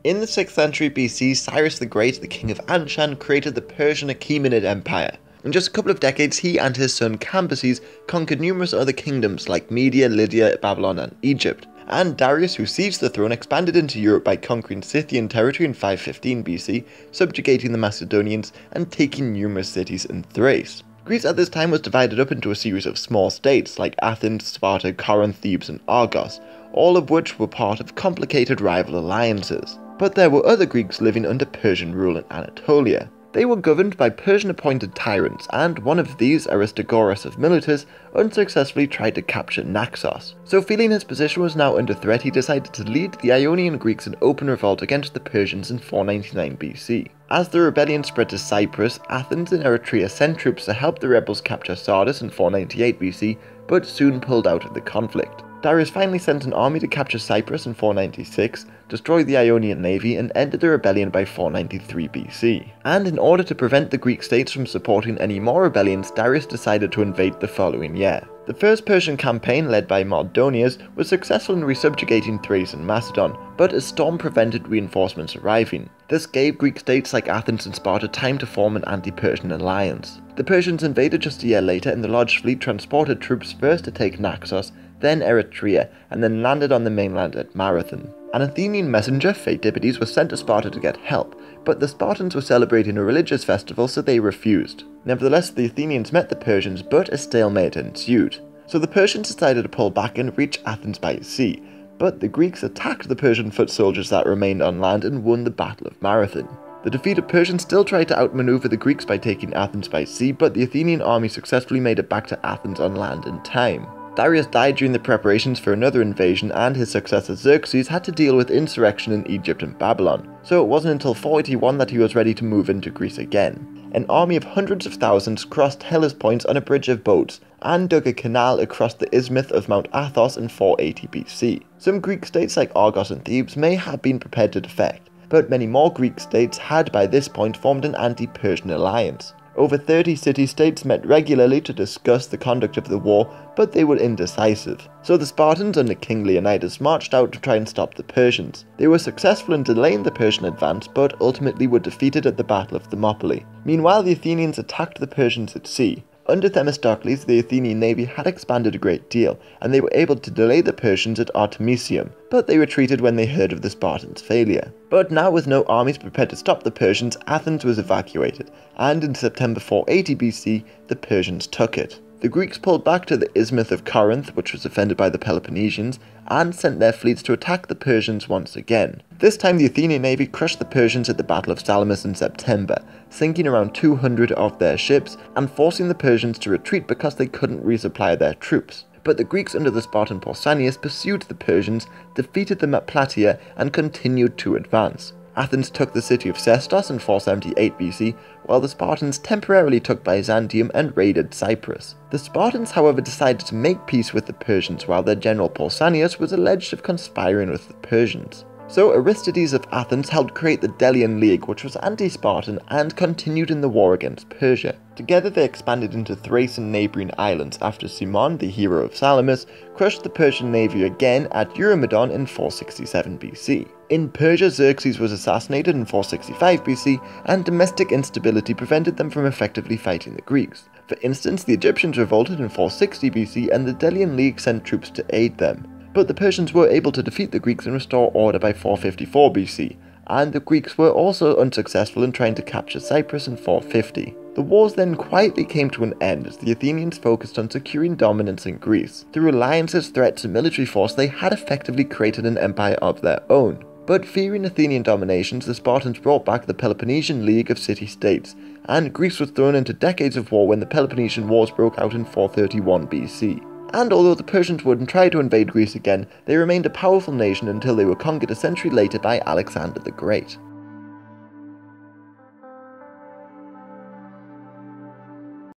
In the 6th century BC, Cyrus the Great, the king of Anshan, created the Persian Achaemenid Empire. In just a couple of decades, he and his son Cambyses conquered numerous other kingdoms like Media, Lydia, Babylon, and Egypt. And Darius, who seized the throne, expanded into Europe by conquering Scythian territory in 515 BC, subjugating the Macedonians, and taking numerous cities in Thrace. Greece at this time was divided up into a series of small states like Athens, Sparta, Corinth, Thebes, and Argos, all of which were part of complicated rival alliances. But there were other Greeks living under Persian rule in Anatolia. They were governed by Persian-appointed tyrants, and one of these, Aristagoras of Miletus, unsuccessfully tried to capture Naxos. So feeling his position was now under threat, he decided to lead the Ionian Greeks in open revolt against the Persians in 499 BC. As the rebellion spread to Cyprus, Athens and Eretria sent troops to help the rebels capture Sardis in 498 BC, but soon pulled out of the conflict. Darius finally sent an army to capture Cyprus in 496, destroy the Ionian navy, and ended the rebellion by 493 BC. And in order to prevent the Greek states from supporting any more rebellions, Darius decided to invade the following year. The first Persian campaign, led by Mardonius, was successful in resubjugating Thrace and Macedon, but a storm prevented reinforcements arriving. This gave Greek states like Athens and Sparta time to form an anti-Persian alliance. The Persians invaded just a year later, and the large fleet transported troops first to take Naxos, then Eretria, and then landed on the mainland at Marathon. An Athenian messenger, Pheidippides, was sent to Sparta to get help, but the Spartans were celebrating a religious festival, so they refused. Nevertheless, the Athenians met the Persians, but a stalemate ensued. So the Persians decided to pull back and reach Athens by sea, but the Greeks attacked the Persian foot soldiers that remained on land and won the Battle of Marathon. The defeated Persians still tried to outmaneuver the Greeks by taking Athens by sea, but the Athenian army successfully made it back to Athens on land in time. Darius died during the preparations for another invasion, and his successor Xerxes had to deal with insurrection in Egypt and Babylon, so it wasn't until 481 that he was ready to move into Greece again. An army of hundreds of thousands crossed Hellespont on a bridge of boats, and dug a canal across the isthmus of Mount Athos in 480 BC. Some Greek states like Argos and Thebes may have been prepared to defect, but many more Greek states had by this point formed an anti-Persian alliance. Over 30 city-states met regularly to discuss the conduct of the war, but they were indecisive. So the Spartans under King Leonidas marched out to try and stop the Persians. They were successful in delaying the Persian advance, but ultimately were defeated at the Battle of Thermopylae. Meanwhile, the Athenians attacked the Persians at sea. Under Themistocles, the Athenian navy had expanded a great deal, and they were able to delay the Persians at Artemisium, but they retreated when they heard of the Spartans' failure. But now, with no armies prepared to stop the Persians, Athens was evacuated, and in September 480 BC, the Persians took it. The Greeks pulled back to the isthmus of Corinth, which was defended by the Peloponnesians, and sent their fleets to attack the Persians once again. This time the Athenian navy crushed the Persians at the Battle of Salamis in September, sinking around 200 of their ships and forcing the Persians to retreat because they couldn't resupply their troops. But the Greeks under the Spartan Pausanias pursued the Persians, defeated them at Plataea, and continued to advance. Athens took the city of Sestos in 478 BC, while the Spartans temporarily took Byzantium and raided Cyprus. The Spartans, however, decided to make peace with the Persians, while their general Pausanias was alleged of conspiring with the Persians. So Aristides of Athens helped create the Delian League, which was anti-Spartan and continued in the war against Persia. Together they expanded into Thrace and neighbouring islands after Cimon, the hero of Salamis, crushed the Persian navy again at Eurymedon in 467 BC. In Persia, Xerxes was assassinated in 465 BC, and domestic instability prevented them from effectively fighting the Greeks. For instance, the Egyptians revolted in 460 BC, and the Delian League sent troops to aid them. But the Persians were able to defeat the Greeks and restore order by 454 BC, and the Greeks were also unsuccessful in trying to capture Cyprus in 450. The wars then quietly came to an end as the Athenians focused on securing dominance in Greece. Through alliances, threats, and military force, they had effectively created an empire of their own. But fearing Athenian dominations, the Spartans brought back the Peloponnesian League of city-states, and Greece was thrown into decades of war when the Peloponnesian Wars broke out in 431 BC. And although the Persians would try to invade Greece again, they remained a powerful nation until they were conquered a century later by Alexander the Great.